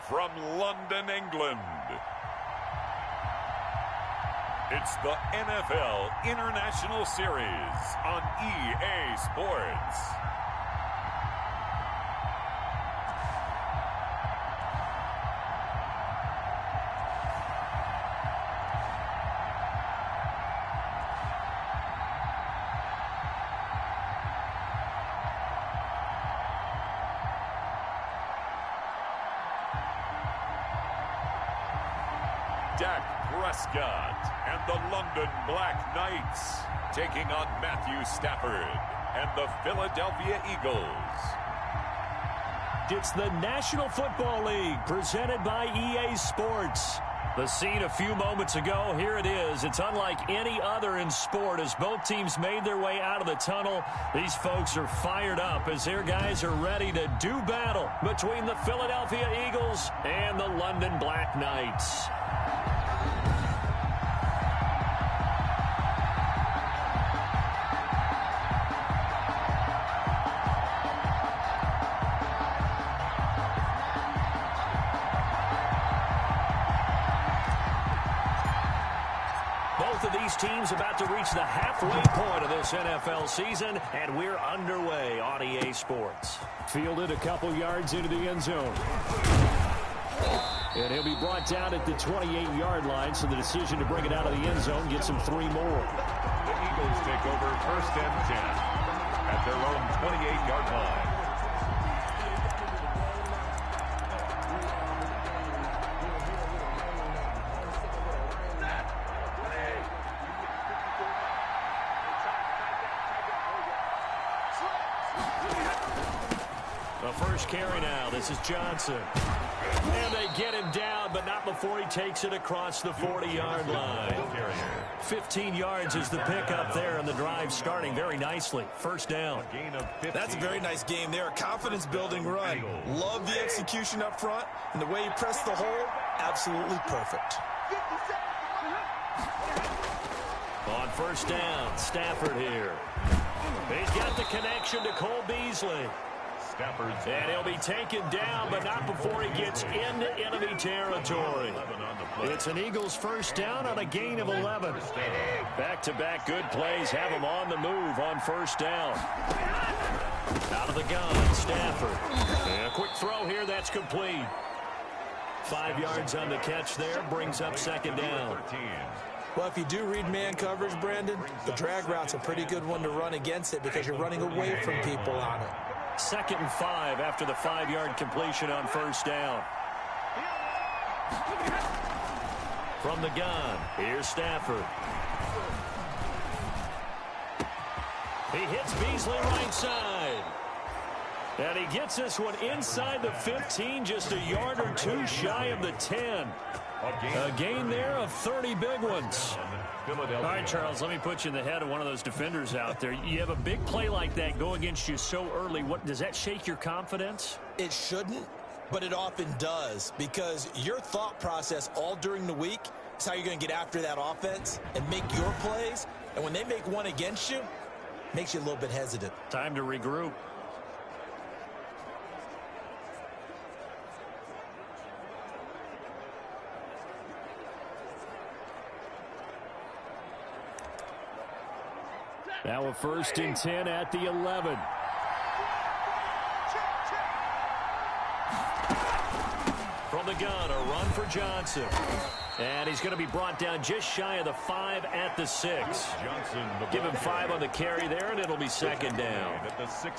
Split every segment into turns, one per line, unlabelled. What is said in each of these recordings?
from London, England. It's the NFL International Series on EA Sports. Dak Prescott and the London Black Knights taking on Matthew Stafford and the Philadelphia Eagles.
It's the National Football League presented by EA Sports. The scene a few moments ago, here it is. It's unlike any other in sport as both teams made their way out of the tunnel. These folks are fired up as their guys are ready to do battle between the Philadelphia Eagles and the London Black Knights. Both of these teams about to reach the halfway point of this NFL season, and we're underway on EA Sports. Fielded a couple yards into the end zone. And he'll be brought down at the 28-yard line, so the decision to bring it out of the end zone gets him 3 more.
The Eagles take over 1st and 10 at their own 28-yard line.
The first carry now. This is Johnson. And they get him down, but not before he takes it across the 40-yard line. 15 yards is the pickup there, and the drive starting very nicely. First down.
That's a very nice game there. A confidence-building run. Love the execution up front, and the way he pressed the hole, absolutely perfect.
On first down, Stafford here. He's got the connection to Cole Beasley. And he'll be taken down, but not before he gets into enemy territory. It's an Eagles first down on a gain of 11. Back-to-back good plays have him on the move on first down. Out of the gun, Stafford. And a quick throw here, that's complete. 5 yards on the catch there, brings up second down.
Well, if you do read man coverage, Brandon, the drag route's a pretty good one to run against it because you're running away from people on it.
2nd and 5 after the 5-yard completion on first down. From the gun, here's Stafford. He hits Beasley right side. And he gets this one inside the 15, just a yard or two shy of the 10. A gain there of 30 big ones. All right, Charles, let me put you in the head of one of those defenders out there. You have a big play like that go against you so early. What does that shake your confidence?
It shouldn't, but it often does because your thought process all during the week is how you're going to get after that offense and make your plays. And when they make one against you, it makes you a little bit hesitant.
Time to regroup. Now a 1st and 10 at the 11. From the gun, a run for Johnson. And he's going to be brought down just shy of the 5 at the 6. Give him 5 on the carry there, and it'll be second down.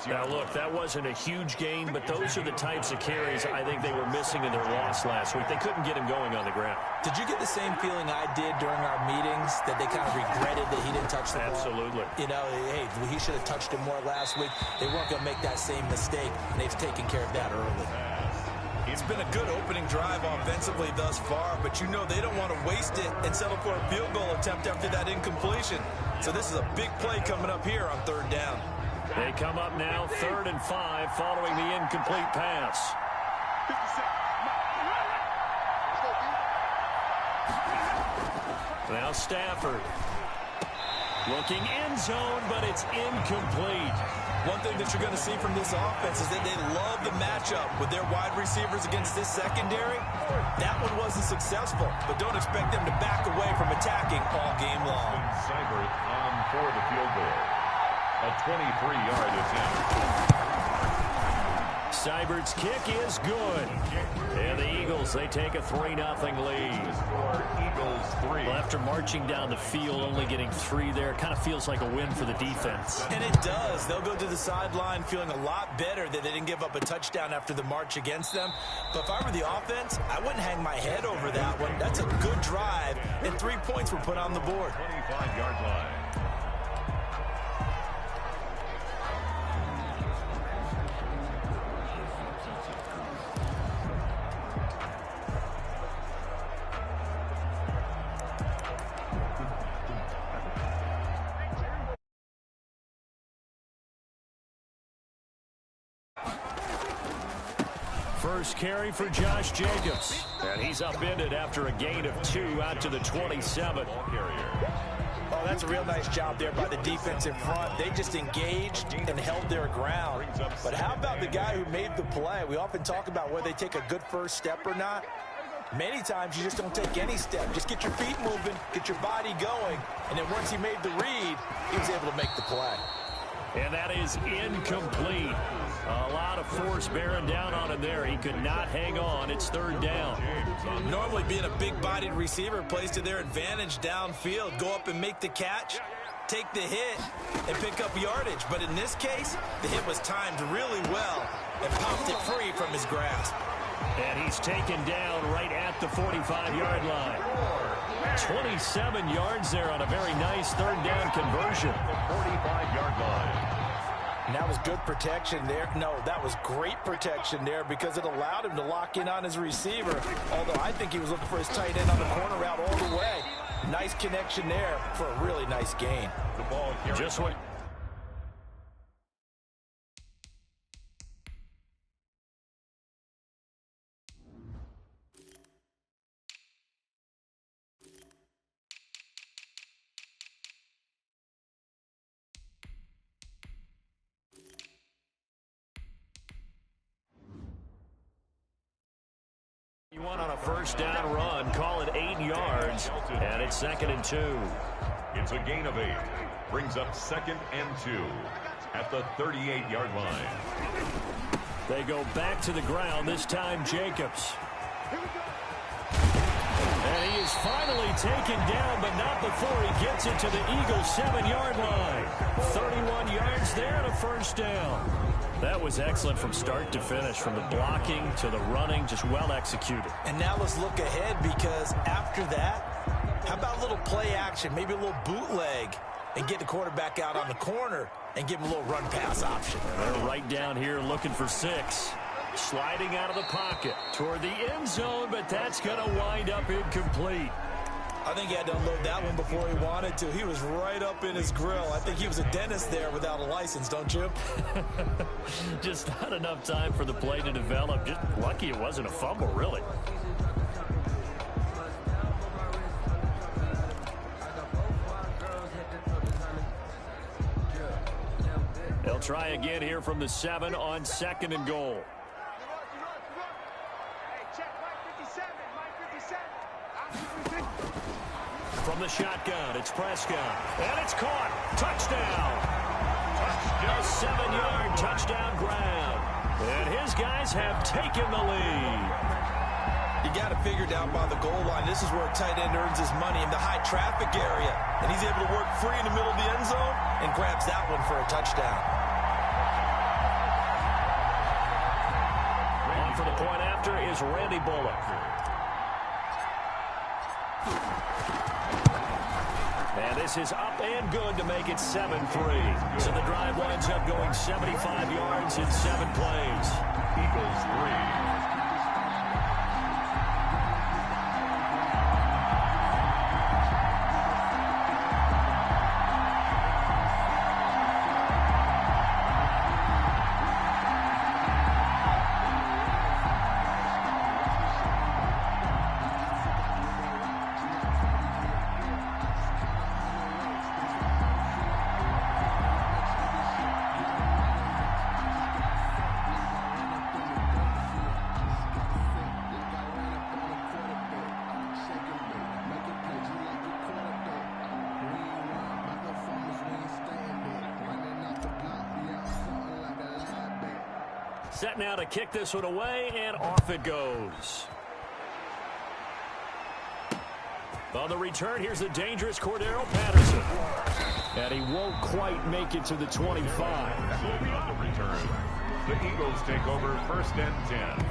Now, look, that wasn't a huge gain, but those are the types of carries I think they were missing in their loss last week. They couldn't get him going on the ground.
Did you get the same feeling I did during our meetings, that they kind of regretted that he didn't touch the ball?
Absolutely.
You know, hey, he should have touched it more last week. They weren't going to make that same mistake, and they've taken care of that early. It's been a good opening drive offensively thus far, but you know they don't want to waste it and settle for a field goal attempt after that incompletion. So this is a big play coming up here on 3rd down.
They come up now 3rd and 5 following the incomplete pass. Now Stafford. Looking end zone, but it's incomplete.
One thing that you're going to see from this offense is that they love the matchup with their wide receivers against this secondary. That one wasn't successful, but don't expect them to back away from attacking all game long.
Seibert on for the field goal. A 23-yard attempt.
Seibert's kick is good. And the Eagles, they take a 3-0 lead.
Eagles 3.
Well, after marching down the field, only getting 3 there, kind of feels like a win for the defense.
And it does. They'll go to the sideline feeling a lot better that they didn't give up a touchdown after the march against them. But if I were the offense, I wouldn't hang my head over that one. That's a good drive, and 3 points were put on the board.
25-yard line.
First carry for Josh Jacobs. And he's upended after a gain of 2 out to the 27.
Oh, that's a real nice job there by the defense in front. They just engaged and held their ground. But how about the guy who made the play? We often talk about whether they take a good first step or not. Many times you just don't take any step. Just get your feet moving, get your body going, and then once he made the read, he was able to make the play.
And that is incomplete. A lot of force bearing down on him there. He could not hang on. It's 3rd down.
Normally being a big-bodied receiver plays to their advantage downfield. Go up and make the catch, take the hit, and pick up yardage. But in this case, the hit was timed really well and popped it free from his grasp.
And he's taken down right at the 45-yard line. 27 yards there on a very nice 3rd down conversion.
45-yard line.
And that was good protection there. No, that was great protection there because it allowed him to lock in on his receiver. Although I think he was looking for his tight end on the corner route all the way. Nice connection there for a really nice gain.
The ball
just what... You want on a first down run, call it 8 yards, and it's 2nd and 2.
It's a gain of 8. Brings up 2nd and 2 at the 38-yard line.
They go back to the ground, this time Jacobs. And he is finally taken down, but not before he gets it to the Eagles' 7-yard line. 31 yards there and a first down. That was excellent from start to finish, from the blocking to the running, just well executed.
And now let's look ahead because after that, how about a little play action, maybe a little bootleg, and get the quarterback out on the corner and give him a little run pass option.
They're right down here looking for 6. Sliding out of the pocket toward the end zone, but that's going to wind up incomplete.
I think he had to unload that one before he wanted to. He was right up in his grill. I think he was a dentist there without a license, don't you?
Just not enough time for the play to develop. Just lucky it wasn't a fumble, really. They'll try again here from the 7 on 2nd and goal. From the shotgun, it's Prescott. And it's caught. Touchdown. A 7-yard touchdown grab. And his guys have taken the lead.
You got to figure down by the goal line. This is where a tight end earns his money in the high traffic area. And he's able to work free in the middle of the end zone and grabs that one for a touchdown.
On for the point after is Randy Bullock. And this is up and good to make it 7-3. So the drive winds up going 75 yards in 7 plays.
Eagles 3.
Set now to kick this one away, and off it goes. On the return, here's the dangerous Cordero Patterson. And he won't quite make it to the 25.
On the return, the Eagles take over 1st and 10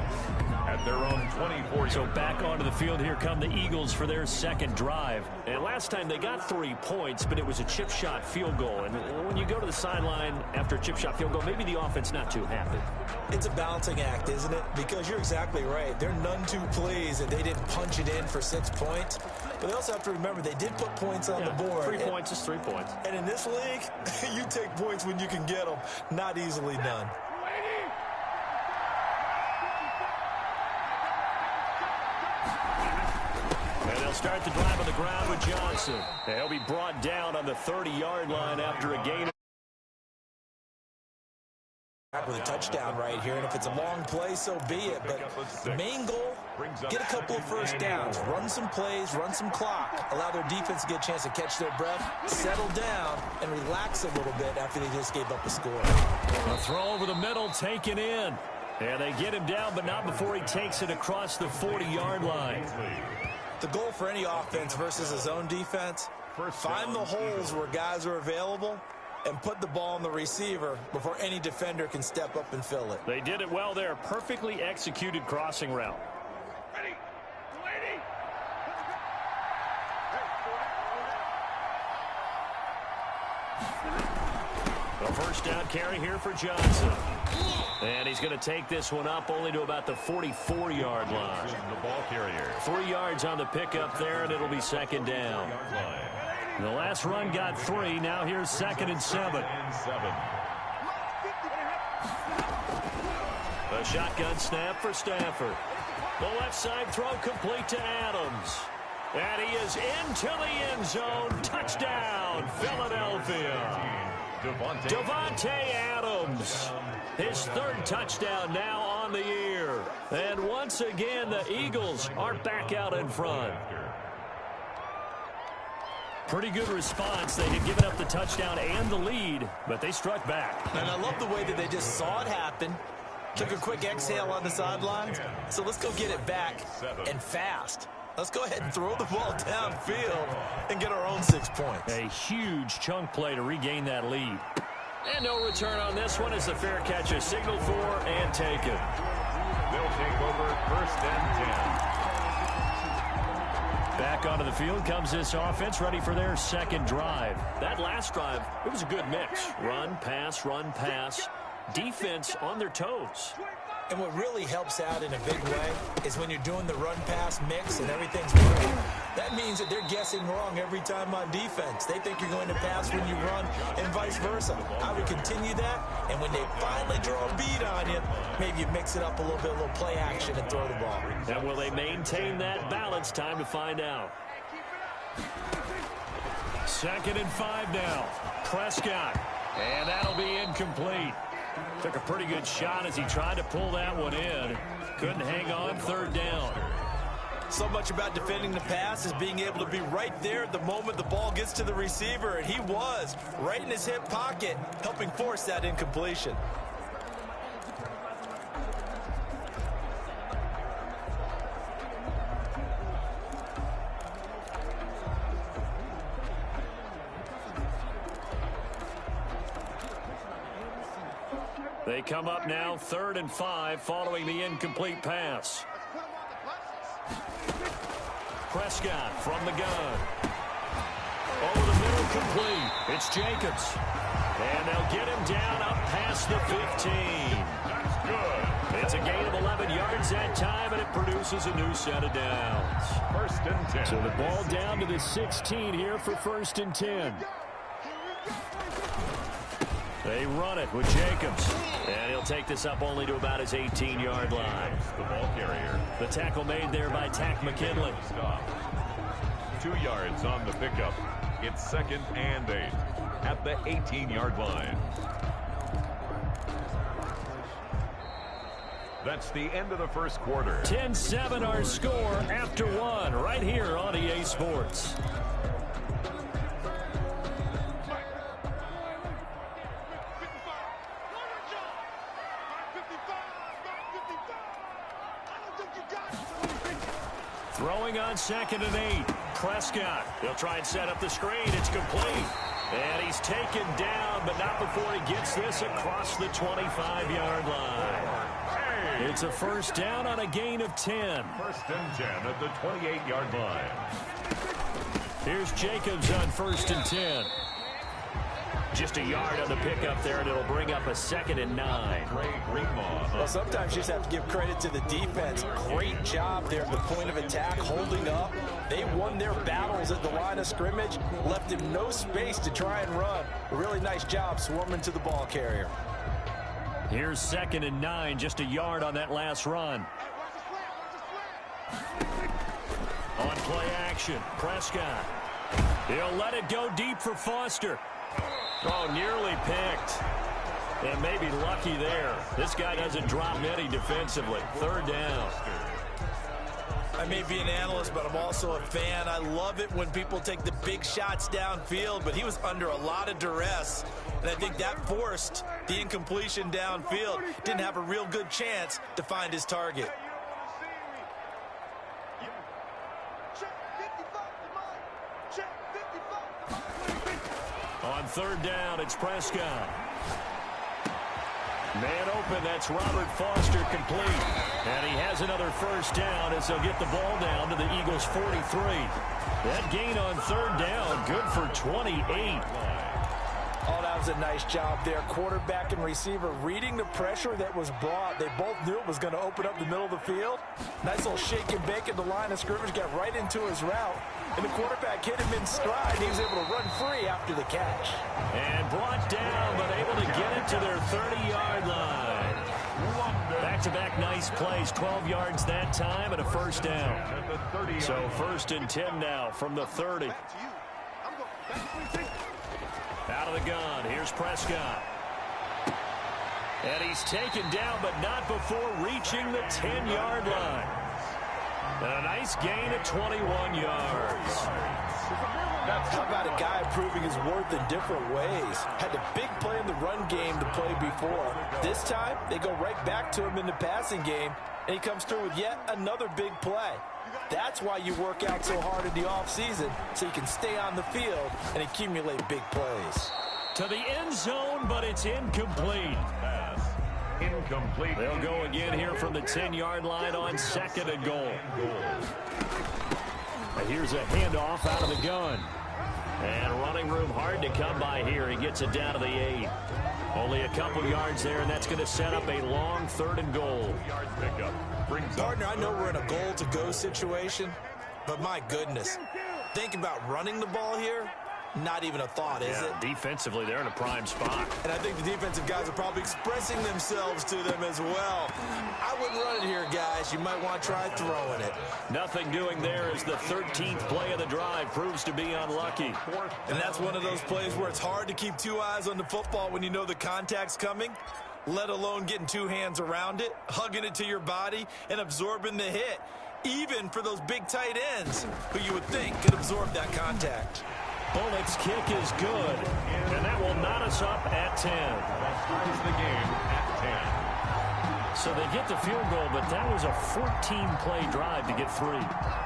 at their own 24.
So back onto the field, here come the Eagles for their second drive. And last time they got 3 points, but it was a chip shot field goal. And when you go to the sideline after a chip shot field goal, maybe the offense not too happy.
It's a balancing act, isn't it? Because you're exactly right. They're none too pleased that they didn't punch it in for 6 points. But they also have to remember they did put points on the board.
3 points is 3 points.
And in this league, you take points when you can get them. Not easily done.
And they'll start the drive on the ground with Johnson. And he'll be brought down on the 30-yard line after a gain.
With a touchdown right here, and if it's a long play, so be it. But the main goal, get a couple of first downs, run some plays, run some clock, allow their defense to get a chance to catch their breath, settle down, and relax a little bit after they just gave up a score.
A throw over the middle taken in. And they get him down, but not before he takes it across the 40-yard line.
The goal for any offense versus a zone defense, find the holes where guys are available and put the ball on the receiver before any defender can step up and fill it.
They did it well there. Perfectly executed crossing route. A first down carry here for Johnson. And he's going to take this one up only to about the 44-yard line.
The ball carrier.
3 yards on the pickup there, and it'll be second down. The last run got 3. Now here's 2nd and 7. A shotgun snap for Stafford. The left side throw complete to Adams. And he is into the end zone. Touchdown, Philadelphia. Devontae Adams. His 3rd touchdown now on the year. And once again, the Eagles are back out in front. Pretty good response. They had given up the touchdown and the lead, but they struck back.
And I love the way that they just saw it happen, took a quick exhale on the sidelines. So let's go get it back and fast. Let's go ahead and throw the ball downfield and get our own 6 points.
A huge chunk play to regain that lead. And no return on this one as the fair catch is signaled for and taken.
They'll take over 1st and 10.
Back onto the field comes this offense, ready for their second drive. That last drive, it was a good mix. Run, pass, defense on their toes.
And what really helps out in a big way is when you're doing the run-pass mix and everything's working. That means that they're guessing wrong every time on defense. They think you're going to pass when you run and vice versa. I would continue that, and when they finally draw a beat on you, maybe you mix it up a little bit, a little play action and throw the ball.
And will they maintain that balance? Time to find out. 2nd and 5 now. Prescott. And that'll be incomplete. Took a pretty good shot as he tried to pull that one in. Couldn't hang on. 3rd down.
So much about defending the pass is being able to be right there at the moment the ball gets to the receiver, and he was right in his hip pocket, helping force that incompletion.
They come up now 3rd and 5 following the incomplete pass. Prescott from the gun. Over the middle, complete. It's Jacobs. And they'll get him down up past the 15.
That's good.
It's a gain of 11 yards that time, and it produces a new set of downs.
1st and 10.
So the ball down to the 16 here for 1st and 10. They run it with Jacobs. And he'll take this up only to about his 18-yard line.
The ball carrier.
The tackle made there by Tack McKinley.
Stop. 2 yards on the pickup. It's 2nd and 8 at the 18-yard line. That's the end of the first quarter.
10-7 our score after 1 right here on EA Sports. Throwing on 2nd and 8. Prescott. He'll try and set up the screen. It's complete. And he's taken down, but not before he gets this across the 25-yard line. It's a first down on a gain of 10.
First and 10 at the 28-yard line.
Here's Jacobs on 1st and 10. Just a yard on the pickup there, and it'll bring up a 2nd and 9.
Well, sometimes you just have to give credit to the defense. Great job there at the point of attack, holding up. They won their battles at the line of scrimmage, left him no space to try and run. A really nice job swarming to the ball carrier.
Here's 2nd and 9, just a yard on that last run. On play action, Prescott. He'll let it go deep for Foster. Oh, nearly picked. And maybe lucky there. This guy doesn't drop many defensively. 3rd down.
I may be an analyst, but I'm also a fan. I love it when people take the big shots downfield, but he was under a lot of duress. And I think that forced the incompletion downfield. Didn't have a real good chance to find his target.
On 3rd down, it's Prescott. Man open, that's Robert Foster, complete. And he has another first down as they'll get the ball down to the Eagles' 43. That gain on 3rd down, good for 28.
Oh, that was a nice job there. Quarterback and receiver reading the pressure that was brought. They both knew it was going to open up the middle of the field. Nice little shake and bake at the line of scrimmage, got right into his route. And the quarterback hit him in stride. He was able to run free after the catch.
And brought down, but able to get it to their 30-yard line. Back-to-back nice plays, 12 yards that time and a first down. So 1st and 10 now from the 30. Out of the gun, here's Prescott. And he's taken down, but not before reaching the 10-yard line. And a nice gain of 21 yards.
How about a guy proving his worth in different ways? Had a big play in the run game to play before. This time, they go right back to him in the passing game, and he comes through with yet another big play. That's why you work out so hard in the offseason, so you can stay on the field and accumulate big plays.
To the end zone, but it's incomplete.
Incomplete.
They'll go again here from the 10-yard line on 2nd and goal. And here's a handoff out of the gun. And running room hard to come by here. He gets it down to the 8. Only a couple yards there, and that's going to set up a long 3rd and goal.
Partner, I know we're in a goal-to-go situation, but my goodness, thinking about running the ball here, not even a thought, is it?
Defensively, they're in a prime spot.
And I think the defensive guys are probably expressing themselves to them as well. I wouldn't run it here, guys. You might want to try throwing it.
Nothing doing there as the 13th play of the drive proves to be unlucky.
And that's one of those plays where it's hard to keep 2 eyes on the football when you know the contact's coming, let alone getting 2 hands around it, hugging it to your body, and absorbing the hit, even for those big tight ends who you would think could absorb that contact.
Bullock's kick is good, and that will knot us up at 10.
That starts the game at 10.
So they get the field goal, but that was a 14-play drive to get 3.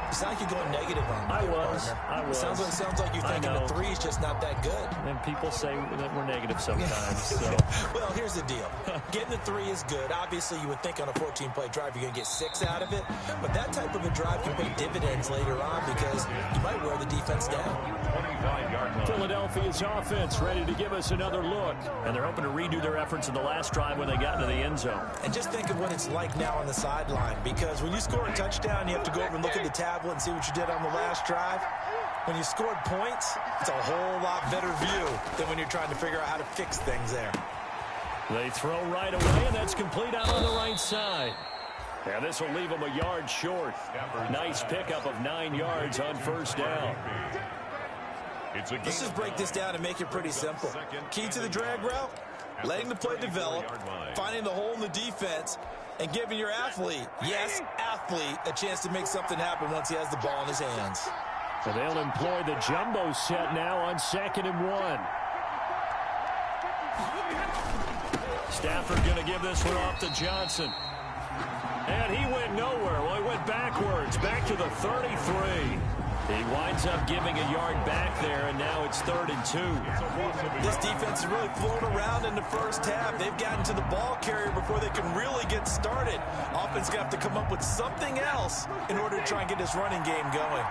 It's not like you're going negative on me.
I was.
It sounds like you're thinking the 3 is just not that good.
And people say that we're negative sometimes. So.
Well, here's the deal. Getting the 3 is good. Obviously, you would think on a 14-play drive you're going to get 6 out of it. But that type of a drive can pay dividends later on because you might wear the defense down.
Philadelphia's offense ready to give us another look. And they're hoping to redo their efforts in the last drive when they got into the end zone.
And just think of what it's like now on the sideline, because when you score a touchdown, you have to go over and look at the tablet and see what you did on the last drive. When you scored points, it's a whole lot better view than when you're trying to figure out how to fix things there.
They throw right away, and that's complete out on the right side. And this will leave them a yard short. Nice pickup of 9 yards on first down.
Let's just break this down and make it pretty simple. Key to the drag route, letting the play develop, finding the hole in the defense, and giving your athlete, yes, athlete, a chance to make something happen once he has the ball in his hands.
So they'll employ the jumbo set now on 2nd and 1. Stafford going to give this one off to Johnson. And he went nowhere. Well, he went backwards, back to the 33. He winds up giving a yard back there, and now it's 3rd and 2.
This defense has really flown around in the first half. They've gotten to the ball carrier before they can really get started. Offense going to have to come up with something else in order to try and get this running game going.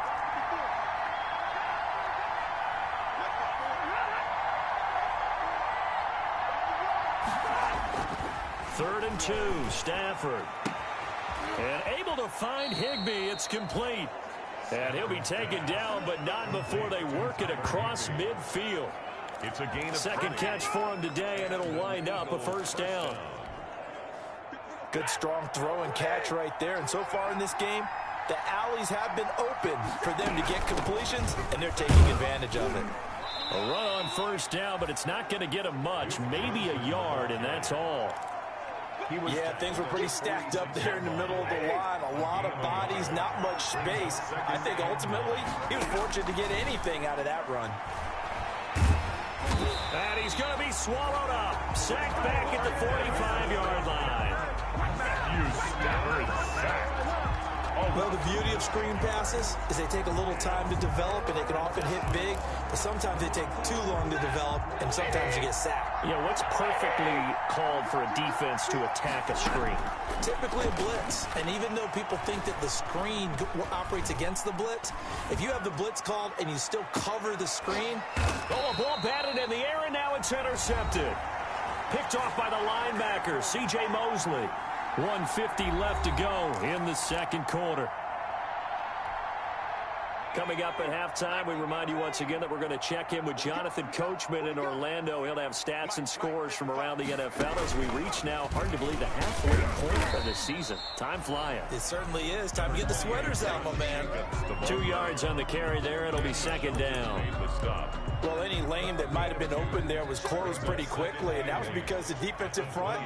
Third and 2, Stafford. And able to find Higbee. It's complete. And he'll be taken down, but not before they work it across midfield.
It's a gain of
second catch for him today, and it'll wind up a first down.
Good, strong throw and catch right there. And so far in this game, the alleys have been open for them to get completions, and they're taking advantage of it.
A run on first down, but it's not going to get him much. Maybe a yard, and that's all.
Yeah, things were pretty stacked up there in the middle of the line. A lot of bodies, not much space. I think ultimately he was fortunate to get anything out of that run.
And he's going to be swallowed up. Sacked back at the 45-yard line.
Stafford sacked.
Well, the beauty of screen passes is they take a little time to develop, and they can often hit big, but sometimes they take too long to develop, and sometimes you get sacked.
Yeah, what's perfectly called for a defense to attack a screen?
Typically a blitz, and even though people think that the screen operates against the blitz, if you have the blitz called and you still cover the screen.
Oh, a ball batted in the air, and now it's intercepted. Picked off by the linebacker, C.J. Mosley. 1:50 left to go in the second quarter. Coming up at halftime, we remind you once again that we're going to check in with Jonathan Coachman in Orlando. He'll have stats and scores from around the NFL as we reach now, hard to believe, the halfway point of the season. Time flying.
It certainly is. Time to get the sweaters out, my man.
2 yards on the carry there. It'll be second down.
Well, any lane that might have been open there was closed pretty quickly, and that was because the defensive front,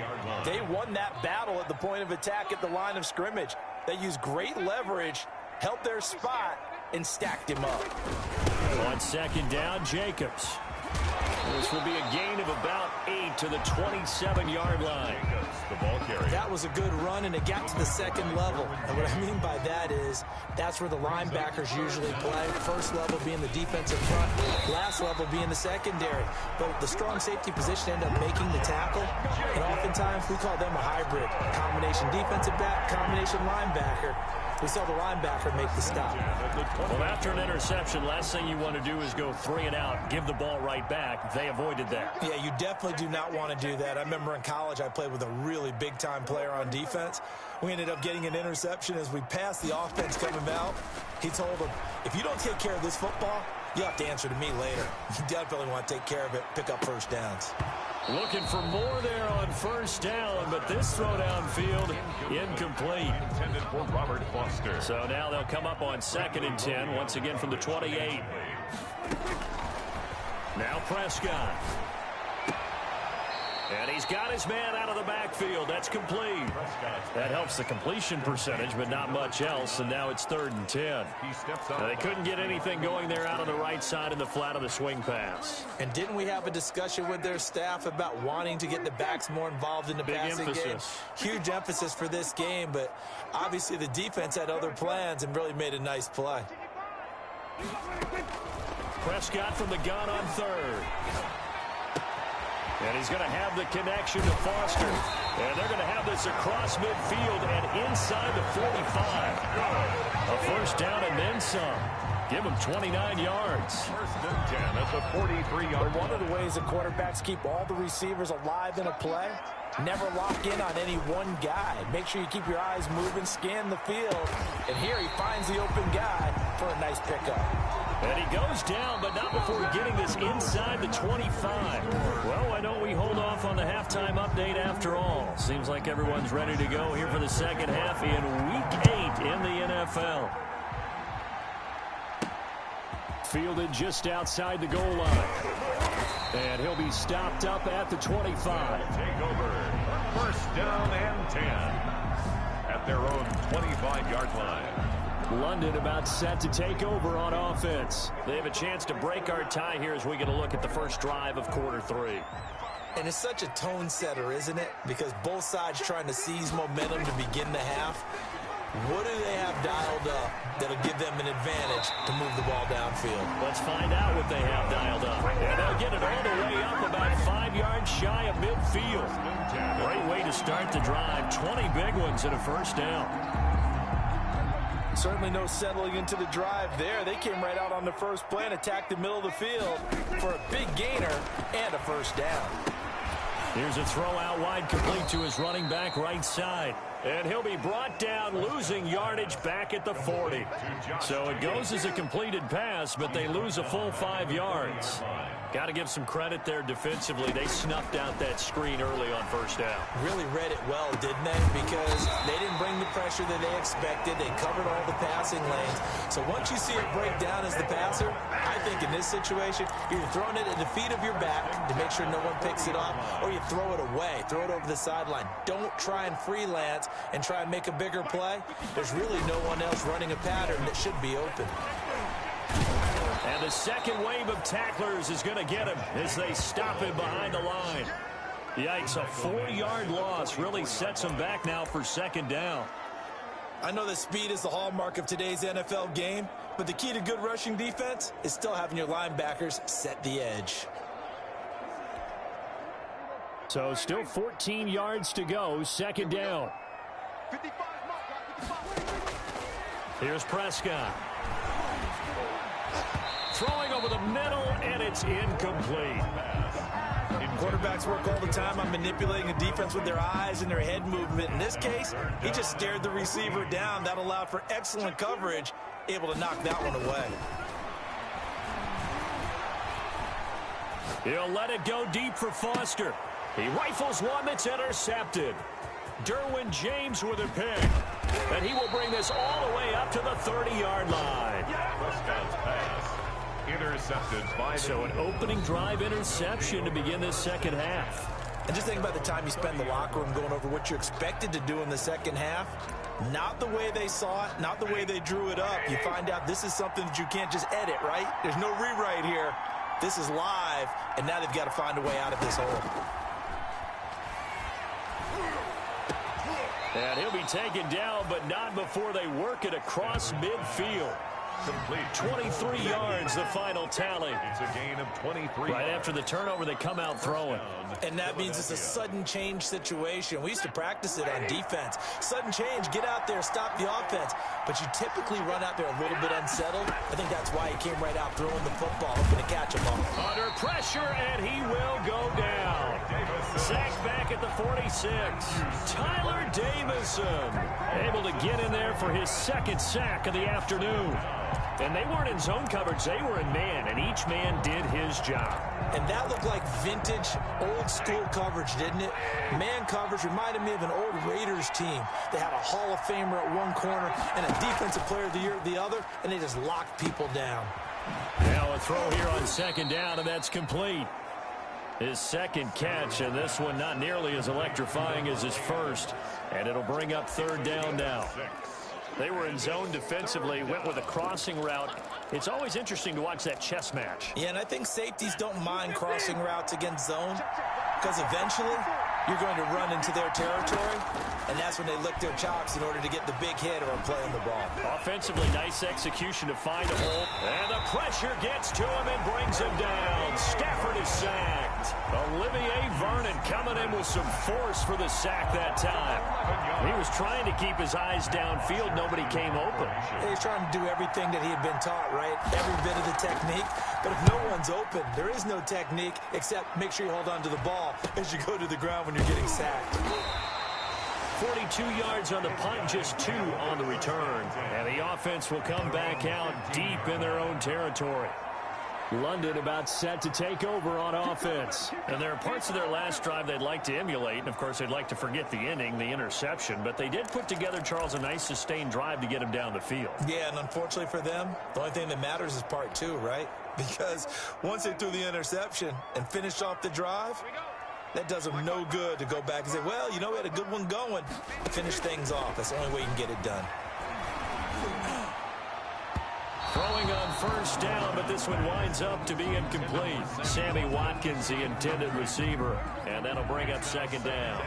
they won that battle at the point of attack at the line of scrimmage. They used great leverage, held their spot, and stacked him up.
On second down, Jacobs. This will be a gain of about 8 to the 27-yard line.
The ball carrier.
That was a good run, and it got to the second level. And what I mean by that is that's where the linebackers usually play. First level being the defensive front, last level being the secondary. But the strong safety position ended up making the tackle, and oftentimes we call them a hybrid. Combination defensive back, combination linebacker. We saw the linebacker make the stop.
Well, after an interception, last thing you want to do is go 3 and out, give the ball right back. They avoided that.
Yeah, you definitely do not want to do that. I remember in college I played with a really big-time player on defense. We ended up getting an interception as we passed the offense coming out. He told him, if you don't take care of this football, you'll have to answer to me later. You definitely want to take care of it, pick up first downs.
Looking for more there on first down, but this throw downfield incomplete.
Intended for Robert Foster.
So now they'll come up on 2nd and 10, once again from the 28. Now Prescott. And he's got his man out of the backfield. That's complete. That helps the completion percentage, but not much else. And now it's 3rd and 10. They couldn't get anything going there out on the right side in the flat of the swing pass.
And didn't we have a discussion with their staff about wanting to get the backs more involved in the passing game? Huge emphasis for this game, but obviously the defense had other plans and really made a nice play.
Prescott from the gun on 3rd. And he's going to have the connection to Foster. And they're going to have this across midfield and inside the 45. A first down and then some. Give him 29 yards.
1st and 10 at the 43-yard line.
One of the ways the quarterbacks keep all the receivers alive in a play, never lock in on any one guy. Make sure you keep your eyes moving, scan the field. And here he finds the open guy for a nice pickup.
And he goes down, but not before getting this inside the 25. Well, why don't we hold off on the halftime update after all? Seems like everyone's ready to go here for the second half in Week 8 in the NFL. Fielded just outside the goal line. And he'll be stopped up at the 25.
Take over. 1st down and 10 at their own 25-yard line.
London about set to take over on offense. They have a chance to break our tie here as we get a look at the first drive of quarter 3.
And it's such a tone setter, isn't it? Because both sides trying to seize momentum to begin the half. What do they have dialed up that'll give them an advantage to move the ball downfield?
Let's find out what they have dialed up. And they'll get it all the way up about 5 yards shy of midfield. Great way to start the drive. 20 big ones and a first down.
Certainly no settling into the drive there. They came right out on the first play and attacked the middle of the field for a big gainer and a first down.
Here's a throw out wide, complete to his running back right side. And he'll be brought down, losing yardage back at the 40. So it goes as a completed pass, but they lose a full 5 yards. Got to give some credit there defensively. They snuffed out that screen early on first down.
Really read it well, didn't they? Because they didn't bring the pressure that they expected. They covered all the passing lanes. So once you see it break down as the passer, I think in this situation, you're throwing it at the feet of your back to make sure no one picks it up, or you throw it away, throw it over the sideline. Don't try and freelance and try and make a bigger play. There's really no one else running a pattern that should be open.
And the second wave of tacklers is going to get him as they stop him behind the line. Yikes, a 4-yard loss really sets him back now for second down.
I know that speed is the hallmark of today's NFL game, but the key to good rushing defense is still having your linebackers set the edge.
So still 14 yards to go, second down. Here's Prescott. Throwing over the middle, and it's incomplete.
Quarterbacks work all the time on manipulating a defense with their eyes and their head movement. In this case, he just stared the receiver down. That allowed for excellent coverage, able to knock that one away.
He'll let it go deep for Foster. He rifles one that's intercepted. Derwin James with a pick. And he will bring this all the way up to the 30-yard line.
Prescott's pass intercepted by
So an opening drive interception to begin this second half.
And just think about the time you spend in the locker room going over what you expected to do in the second half. Not the way they saw it, not the way they drew it up. You find out this is something that you can't just edit, right? There's no rewrite here. This is live, and now they've got to find a way out of this hole.
And he'll be taken down, but not before they work it across midfield.
complete.
23 yards, the final tally.
It's a gain of 23.
Right after the turnover, they come out throwing.
And that means it's a sudden change situation. We used to practice it on defense. Sudden change, get out there, stop the offense. But you typically run out there a little bit unsettled. I think that's why he came right out throwing the football, hoping to catch a ball.
Under pressure, and he will go down. Sacked back at the 46. Tyler Davison able to get in there for his second sack of the afternoon. And they weren't in zone coverage, they were in man, and each man did his job.
And that looked like vintage, old-school coverage, didn't it? Man coverage reminded me of an old Raiders team. They had a Hall of Famer at one corner and a Defensive Player of the Year at the other, and they just locked people down.
Now a throw here on second down, and that's complete. His second catch, and this one not nearly as electrifying as his first. And it'll bring up third down now. They were in zone defensively, went with a crossing route. It's always interesting to watch that chess match.
Yeah, and I think safeties don't mind crossing routes against zone because eventually you're going to run into their territory, and that's when they lick their chops in order to get the big hit or play on the ball.
Offensively, nice execution to find a hole. And the pressure gets to him and brings him down. Stafford is sacked. Olivier Vernon coming in with some force for the sack that time. He was trying to keep his eyes downfield. Nobody came open.
He's trying to do everything that he had been taught, right? Every bit of the technique. But if no one's open, there is no technique except make sure you hold on to the ball as you go to the ground when you're getting sacked.
42 yards on the punt, just 2 on the return. And the offense will come back out deep in their own territory. London about set to take over on offense. And there are parts of their last drive they'd like to emulate. And, of course, they'd like to forget the inning, the interception. But they did put together, Charles, a nice sustained drive to get him down the field.
Yeah, and unfortunately for them, the only thing that matters is part 2, right? Because once they threw the interception and finished off the drive, that does them no good to go back and say, well, you know, we had a good one going. Finish things off. That's the only way you can get it done.
Throwing on first down, but this one winds up to be incomplete. Sammy Watkins, the intended receiver, and that'll bring up second down.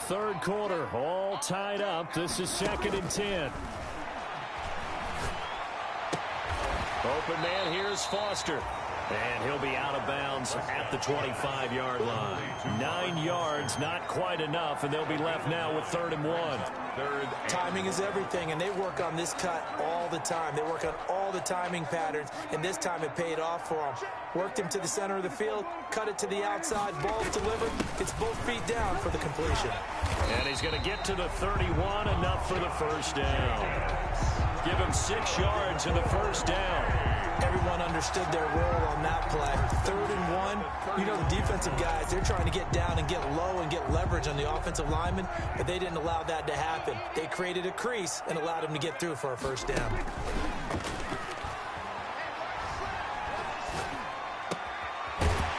Third quarter, all tied up. This is 2nd and 10. Open man, here's Foster. And he'll be out of bounds at the 25-yard line. 9 yards, not quite enough, and they'll be left now with 3rd and 1.
Timing is everything, and they work on this cut all the time. They work on all the timing patterns, and this time it paid off for them. Worked him to the center of the field, cut it to the outside, ball's delivered, gets both feet down for the completion.
And he's going to get to the 31, enough for the first down. Give him 6 yards in the first down.
Everyone understood their role on that play. 3rd and 1. You know, the defensive guys, they're trying to get down and get low and get leverage on the offensive lineman, but they didn't allow that to happen. They created a crease and allowed him to get through for a first down.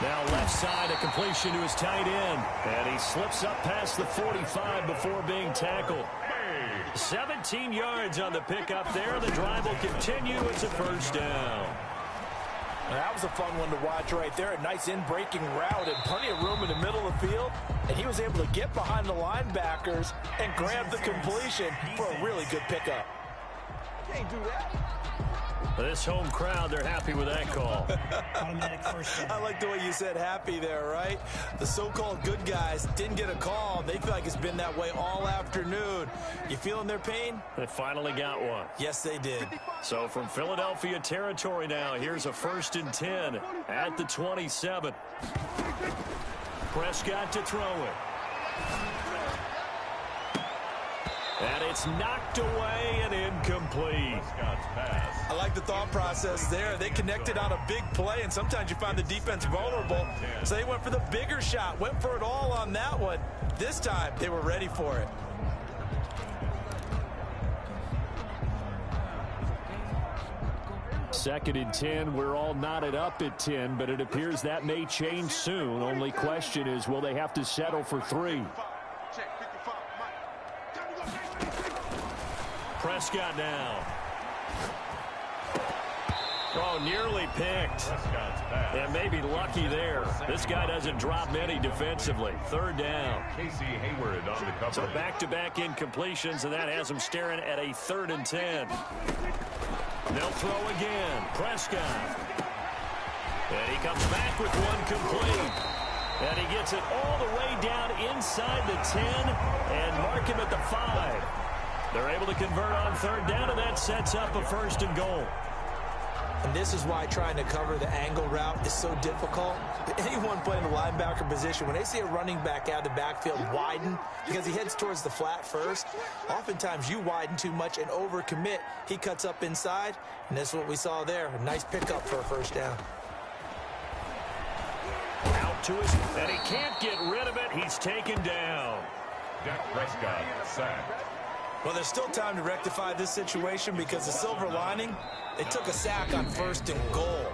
Now left side, a completion to his tight end. And he slips up past the 45 before being tackled. 17 yards on the pickup there. The drive will continue. It's a first down.
That was a fun one to watch right there. A nice in-breaking route and plenty of room in the middle of the field. And he was able to get behind the linebackers and grab the completion for a really good pickup. Can't do that.
This home crowd, they're happy with that call.
I like the way you said happy there, right? The so-called good guys didn't get a call. They feel like it's been that way all afternoon. You feeling their pain?
They finally got one.
Yes, they did.
So from Philadelphia territory now, here's a 1st and 10 at the 27. Prescott to throw it. And it's knocked away and incomplete.
I like the thought process there. They connected on a big play, and sometimes you find the defense vulnerable. So they went for the bigger shot, went for it all on that one. This time, they were ready for it.
Second and 10, we're all knotted up at 10, but it appears that may change soon. Only question is, will they have to settle for 3? Prescott now. Oh, nearly picked. And maybe lucky there. This guy doesn't drop many defensively. 3rd down. So back-to-back incompletions, and that has him staring at a 3rd and 10. They'll throw again. Prescott. And he comes back with one complete. And he gets it all the way down inside the 10 and mark him at the 5. They're able to convert on 3rd down, and that sets up a 1st and goal.
And this is why trying to cover the angle route is so difficult. Anyone playing the linebacker position, when they see a running back out of the backfield widen because he heads towards the flat first, oftentimes you widen too much and overcommit. He cuts up inside, and that's what we saw there. A nice pickup for a 1st down.
Out to his, and he can't get rid of it. He's taken down.
Dak Prescott sacked.
Well, there's still time to rectify this situation because the silver lining, they took a sack on 1st and goal.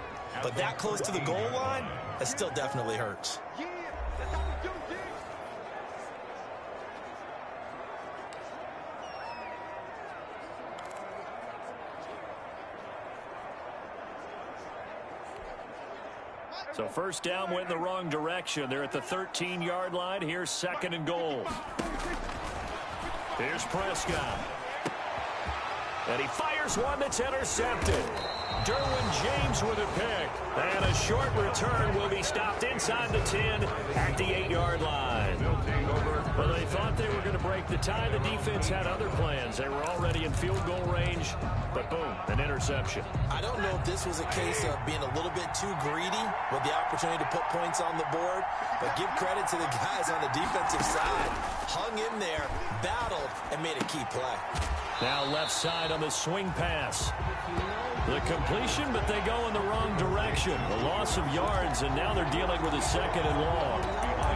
But that close to the goal line, that still definitely hurts.
So 1st down went in the wrong direction. They're at the 13-yard line. Here's 2nd and goal. Here's Prescott. And he fires one that's intercepted. Derwin James with a pick. And a short return will be stopped inside the 10 at the 8-yard line. Well, they thought they were going to break the tie. The defense had other plans. They were already in field goal range, but boom, an interception.
I don't know if this was a case of being a little bit too greedy with the opportunity to put points on the board, but give credit to the guys on the defensive side. Hung in there, battled, and made a key play.
Now left side on the swing pass. The completion, but they go in the wrong direction. A loss of yards, and now they're dealing with a 2nd and long.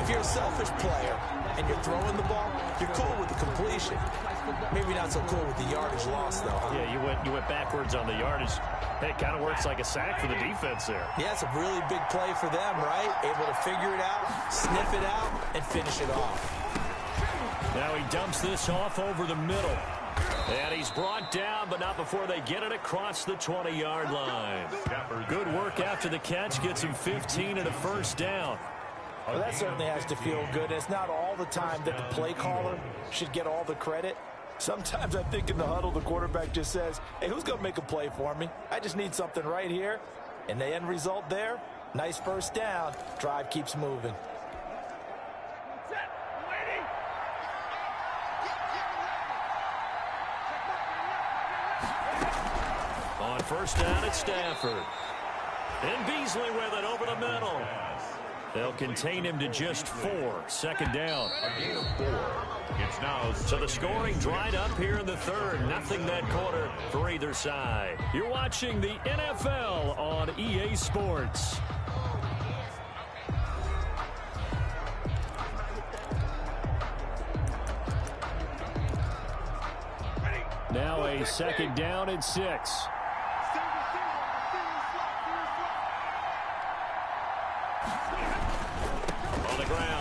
If you're a selfish player and you're throwing the ball, you're cool with the completion. Maybe not so cool with the yardage loss, though. Huh?
Yeah, you went backwards on the yardage. Hey, it kind of works like a sack for the defense there.
Yeah, it's a really big play for them, right? Able to figure it out, sniff it out, and finish it off.
Now he dumps this off over the middle. And he's brought down, but not before they get it across the 20-yard line. Good work after the catch. Gets him 15 and a first down.
Well, that certainly has to feel good. It's not all the time that the play caller should get all the credit. Sometimes I think in the huddle, the quarterback just says, hey, who's going to make a play for me? I just need something right here. And the end result there, nice first down. Drive keeps moving.
On first down, it's Stafford. And Beasley with it over the middle. They'll contain him to just 4. Second down.
It's now
so the scoring dried up here in the third. Nothing that quarter for either side. You're watching the NFL on EA Sports. Now a second down and 6.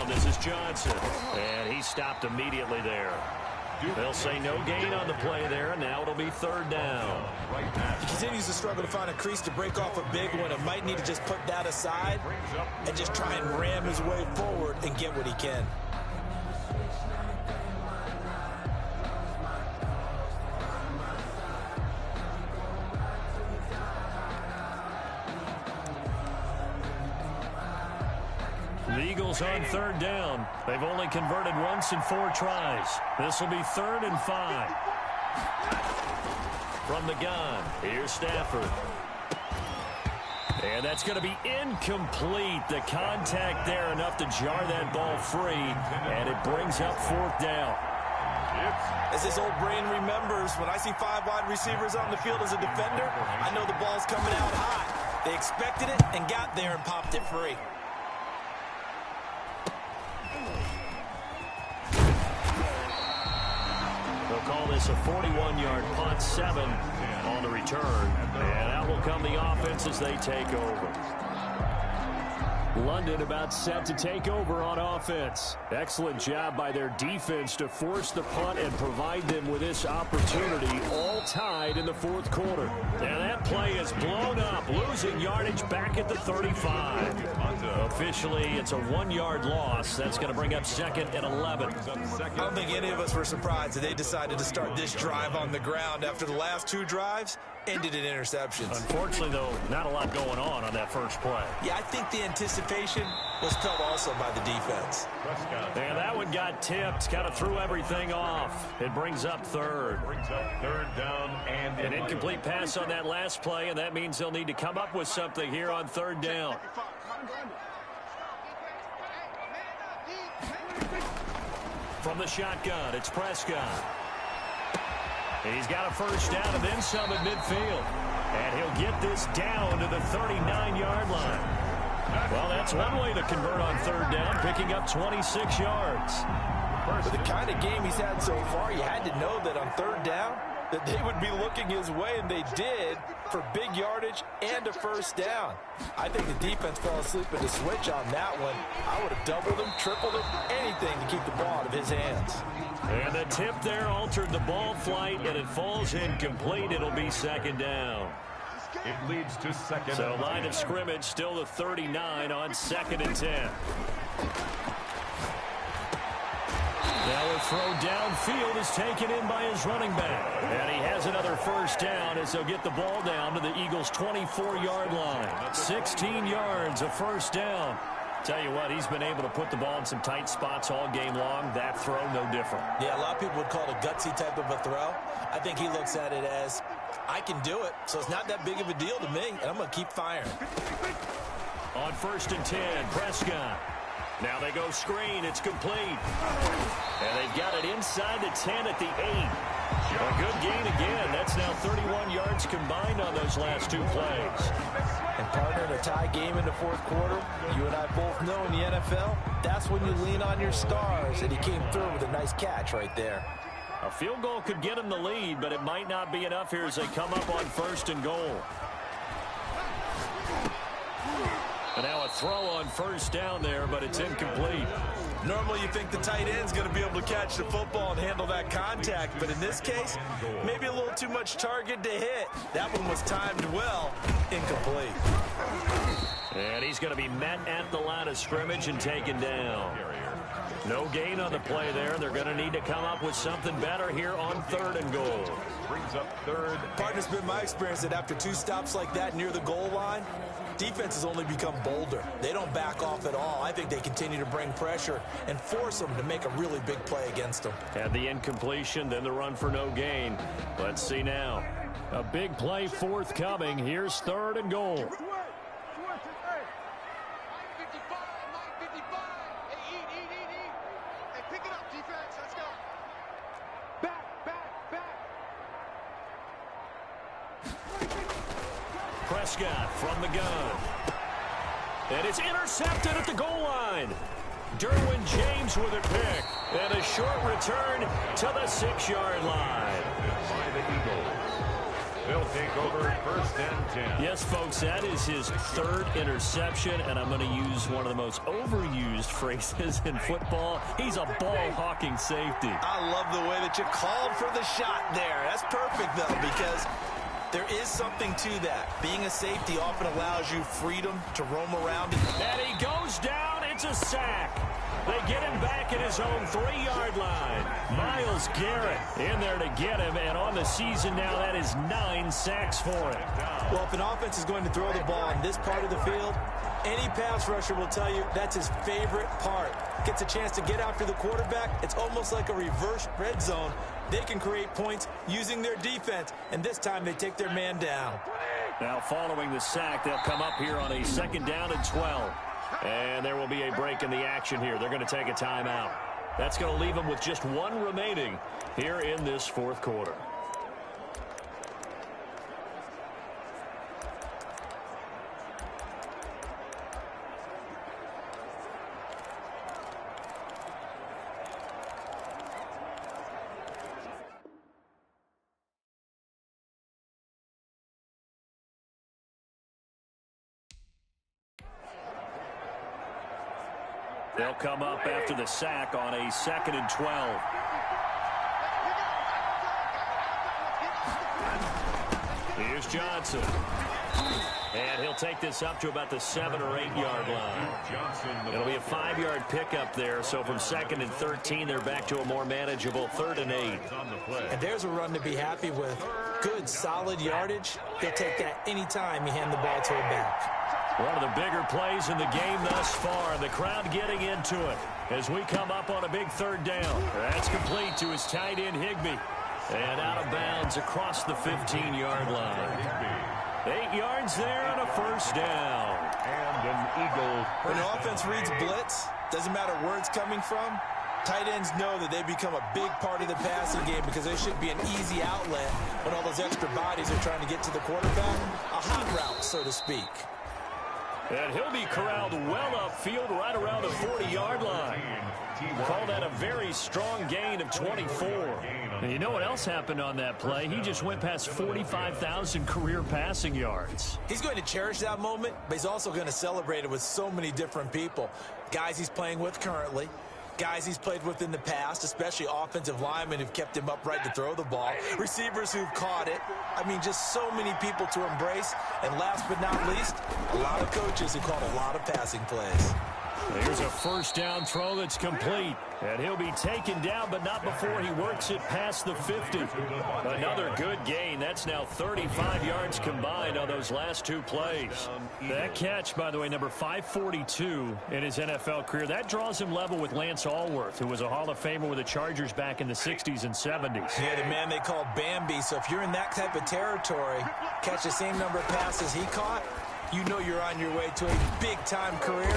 This is Johnson, and he stopped immediately there. They'll say no gain on the play there, and now it'll be third down.
He continues to struggle to find a crease to break off a big one. It might need to just put that aside and just try and ram his way forward and get what he can.
The Eagles on third down. They've only converted once in 4 tries. This will be 3rd and 5. From the gun, here's Stafford. And that's going to be incomplete. The contact there enough to jar that ball free, and it brings up 4th down.
As this old brain remembers, when I see 5 wide receivers on the field as a defender, I know the ball's coming out hot. They expected it and got there and popped it free.
They'll call this a 41-yard punt, 7 on the return. And out will come the offense as they take over. London about set to take over on offense. Excellent job by their defense to force the punt and provide them with this opportunity, all tied in the 4th quarter. And that play is blown up, losing yardage back at the 35. Officially, it's a 1-yard loss. That's going to bring up 2nd and 11.
I don't think any of us were surprised that they decided to start this drive on the ground after the last 2 drives ended in interceptions.
Unfortunately, though, not a lot going on that first play.
Yeah, I think the anticipation was felt also by the defense.
And that one got tipped, kind of threw everything off. It brings up 3rd.
third down and
an incomplete pass on that last play, and that means they'll need to come up with something here on 3rd down. From the shotgun, it's Prescott. He's got a first down and then some at midfield. And he'll get this down to the 39-yard line. Well, that's one way to convert on 3rd down, picking up 26 yards.
With the kind of game he's had so far, you had to know that on 3rd down that they would be looking his way, and they did, for big yardage and a first down. I think the defense fell asleep at the switch on that one. I would have doubled him, tripled him, anything to keep the ball out of his hands.
And the tip there altered the ball flight, and it falls incomplete. It'll be 2nd down.
it leads to 2nd.
So line of scrimmage still the 39 on 2nd and 10. Now a throw downfield is taken in by his running back. And he has another first down as they'll get the ball down to the Eagles' 24-yard line. 16 yards, a first down. Tell you what, he's been able to put the ball in some tight spots all game long. That throw, no different.
Yeah, a lot of people would call it a gutsy type of a throw. I think he looks at it as, I can do it, so it's not that big of a deal to me, and I'm going to keep firing.
On 1st and 10, Prescott. Now they go screen. It's complete. And they've got it inside the 10 at the 8. A good gain again. That's now 31 yards combined on those last 2 plays.
And partner, in a tie game in the 4th quarter, you and I both know in the NFL, that's when you lean on your stars, and he came through with a nice catch right there.
A field goal could get him the lead, but it might not be enough here as they come up on 1st and goal. And now a throw on 1st down there, but it's incomplete.
Normally you think the tight end's going to be able to catch the football and handle that contact, but in this case, maybe a little too much target to hit. That one was timed well, incomplete.
And he's going to be met at the line of scrimmage and taken down. No gain on the play there. They're going to need to come up with something better here on 3rd and goal.
Brings up 3rd.
Partner, it's been my experience that after 2 stops like that near the goal line, defenses only become bolder. They don't back off at all. I think they continue to bring pressure and force them to make a really big play against them.
Had the incompletion, then the run for no gain. Let's see now. A big play forthcoming. Here's 3rd and goal. Prescott from the gun. And it's intercepted at the goal line. Derwin James with a pick. And a short return to the 6-yard line.
By the Eagles. They'll take over 1st and 10.
Yes, folks, that is his 3rd interception, and I'm going to use one of the most overused phrases in football. He's a ball-hawking safety.
I love the way that you called for the shot there. That's perfect, though, because there is something to that. Being a safety often allows you freedom to roam around.
And he goes down. It's a sack. They get him back at his own 3-yard line. Myles Garrett in there to get him, and on the season now, that is 9 sacks for him.
Well, if an offense is going to throw the ball in this part of the field, any pass rusher will tell you that's his favorite part. Gets a chance to get after the quarterback. It's almost like a reverse red zone. They can create points using their defense, and this time they take their man down.
Now following the sack, they'll come up here on a 2nd down and 12. And there will be a break in the action here. They're going to take a timeout. That's going to leave them with just 1 remaining here in this 4th quarter. They'll come up after the sack on a 2nd and 12. Here's Johnson. And he'll take this up to about the 7 or 8 yard line. It'll be a 5-yard pickup there. So from 2nd and 13, they're back to a more manageable 3rd and 8.
And there's a run to be happy with. Good, solid yardage. They'll take that anytime you hand the ball to a back.
One of the bigger plays in the game thus far. The crowd getting into it as we come up on a big 3rd down. That's complete to his tight end, Higbee. And out of bounds across the 15-yard line. 8 yards there and a 1st down.
And an Eagle.
When the offense reads blitz, doesn't matter where it's coming from, tight ends know that they become a big part of the passing game because they should be an easy outlet when all those extra bodies are trying to get to the quarterback. A hot route, so to speak.
And he'll be corralled well upfield right around the 40-yard line. Call that a very strong gain of 24. And you know what else happened on that play? He just went past 45,000 career passing yards.
He's going to cherish that moment, but he's also going to celebrate it with so many different people. Guys he's playing with currently, guys he's played with in the past, especially offensive linemen who've kept him upright to throw the ball, receivers who've caught it. I mean, just so many people to embrace. And last but not least, a lot of coaches who called a lot of passing plays.
Here's a 1st down throw that's complete. And he'll be taken down, but not before he works it past the 50. Another good gain. That's now 35 yards combined on those last 2 plays. That catch, by the way, number 542 in his NFL career, that draws him level with Lance Allworth, who was a Hall of Famer with the Chargers back in the 60s and 70s.
Yeah, the man they call Bambi. So if you're in that type of territory, catch the same number of passes he caught, you know you're on your way to a big-time career.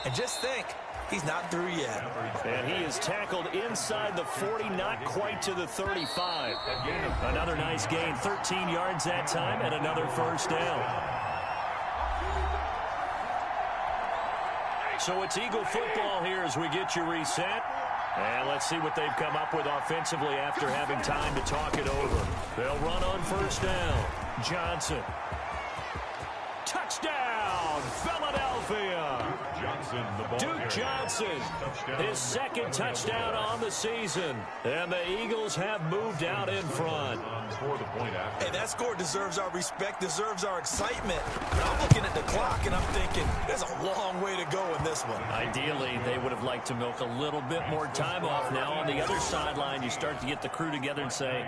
And just think, he's not through yet.
And he is tackled inside the 40, not quite to the 35. Another nice gain, 13 yards that time, and another 1st down. So it's Eagle football here as we get you reset. And let's see what they've come up with offensively after having time to talk it over. They'll run on 1st down. Johnson. Touchdown, Philadelphia. Duke Johnson, his second touchdown on the season. And the Eagles have moved out in front.
Hey, that score deserves our respect, deserves our excitement. But I'm looking at the clock, and I'm thinking, there's a long way to go in this one.
Ideally, they would have liked to milk a little bit more time off. Now, on the other sideline, you start to get the crew together and say,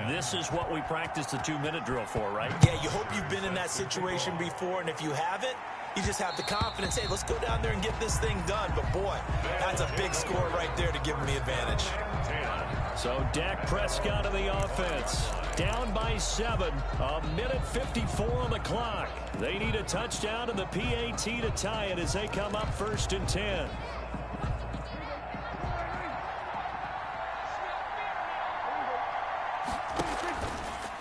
this is what we practiced the 2-minute drill for, right?
Yeah, you hope you've been in that situation before, and if you haven't, you just have the confidence, hey, let's go down there and get this thing done. But, boy, that's a big score right there to give them the advantage.
So Dak Prescott of the offense, down by 7, a minute 54 on the clock. They need a touchdown and the PAT to tie it as they come up 1st and 10.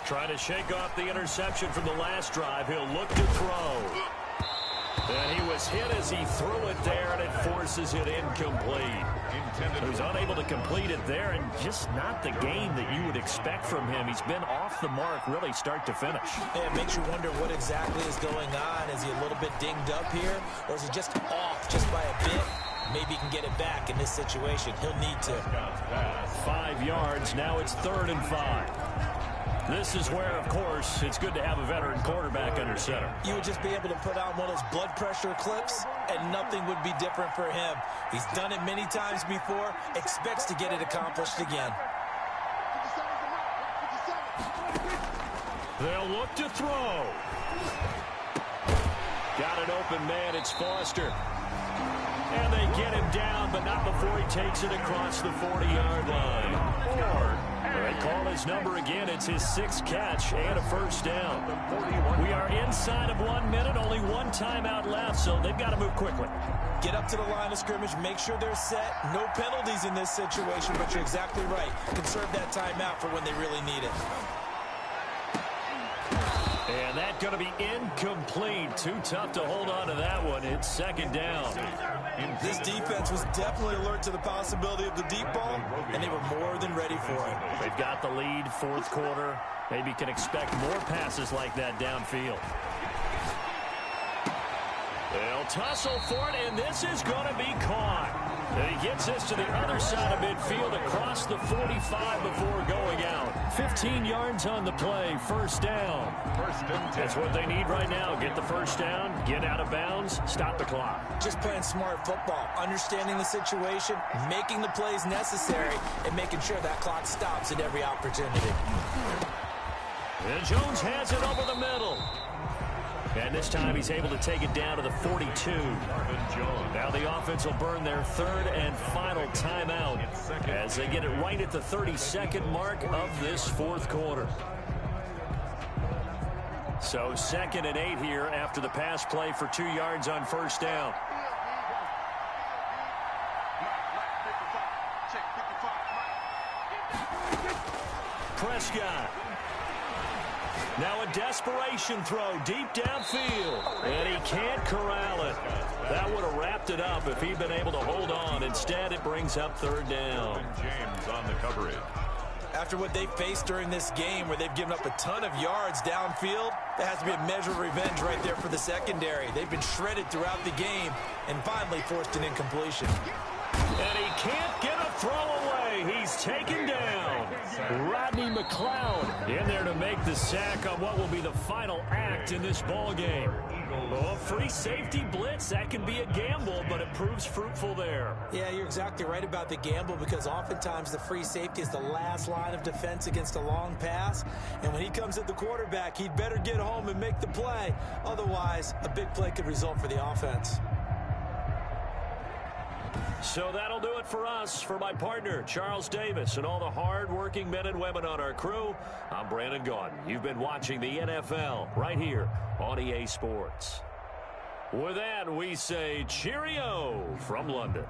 Trying to shake off the interception from the last drive. He'll look to throw. And he was hit as he threw it there, and it forces it incomplete. He was unable to complete it there, and just not the game that you would expect from him. He's been off the mark really start to finish.
Yeah, it makes you wonder what exactly is going on. Is he a little bit dinged up here, or is he just off just by a bit? Maybe he can get it back in this situation. He'll need to.
5 yards. Now it's 3rd and 5. This is where, of course, it's good to have a veteran quarterback under center.
You would just be able to put on one of those blood pressure clips, and nothing would be different for him. He's done it many times before, expects to get it accomplished again.
They'll look to throw. Got an open man. It's Foster. And they get him down, but not before he takes it across the 40-yard line. They call his number again. It's his 6th catch and a 1st down. We are inside of 1 minute, only 1 timeout left, so they've got to move quickly.
Get up to the line of scrimmage, make sure they're set. No penalties in this situation, but you're exactly right. Conserve that timeout for when they really need it.
And that's going to be incomplete. Too tough to hold on to that one. It's 2nd down.
This defense was definitely alert to the possibility of the deep ball, and they were more than ready for it.
They've got the lead, 4th quarter. Maybe can expect more passes like that downfield. They'll tussle for it, and this is going to be caught. And he gets this to the other side of midfield across the 45 before going out. 15 yards on the play, 1st down. That's what they need right now. Get the 1st down, get out of bounds, stop the clock.
Just playing smart football, understanding the situation, making the plays necessary, and making sure that clock stops at every opportunity.
And Jones has it over the middle. And this time he's able to take it down to the 42. Now the offense will burn their 3rd and final timeout as they get it right at the 32nd mark of this 4th quarter. So 2nd and 8 here after the pass play for 2 yards on 1st down. Prescott. Now a desperation throw deep downfield, and he can't corral it. That would have wrapped it up if he'd been able to hold on. Instead, it brings up 3rd down.
James on the coverage.
After what they faced during this game where they've given up a ton of yards downfield, there has to be a measure of revenge right there for the secondary. They've been shredded throughout the game and finally forced an incompletion.
And he can't get a throw away. He's taken down. Rodney McLeod in there to make the sack on what will be the final act in this ball game. Oh, free safety blitz, that can be a gamble, but it proves fruitful there.
Yeah, you're exactly right about the gamble because oftentimes the free safety is the last line of defense against a long pass. And when he comes at the quarterback, he'd better get home and make the play. Otherwise, a big play could result for the offense.
So that'll do it for us. For my partner, Charles Davis, and all the hard-working men and women on our crew, I'm Brandon Gaudin. You've been watching the NFL right here on EA Sports. With that, we say cheerio from London.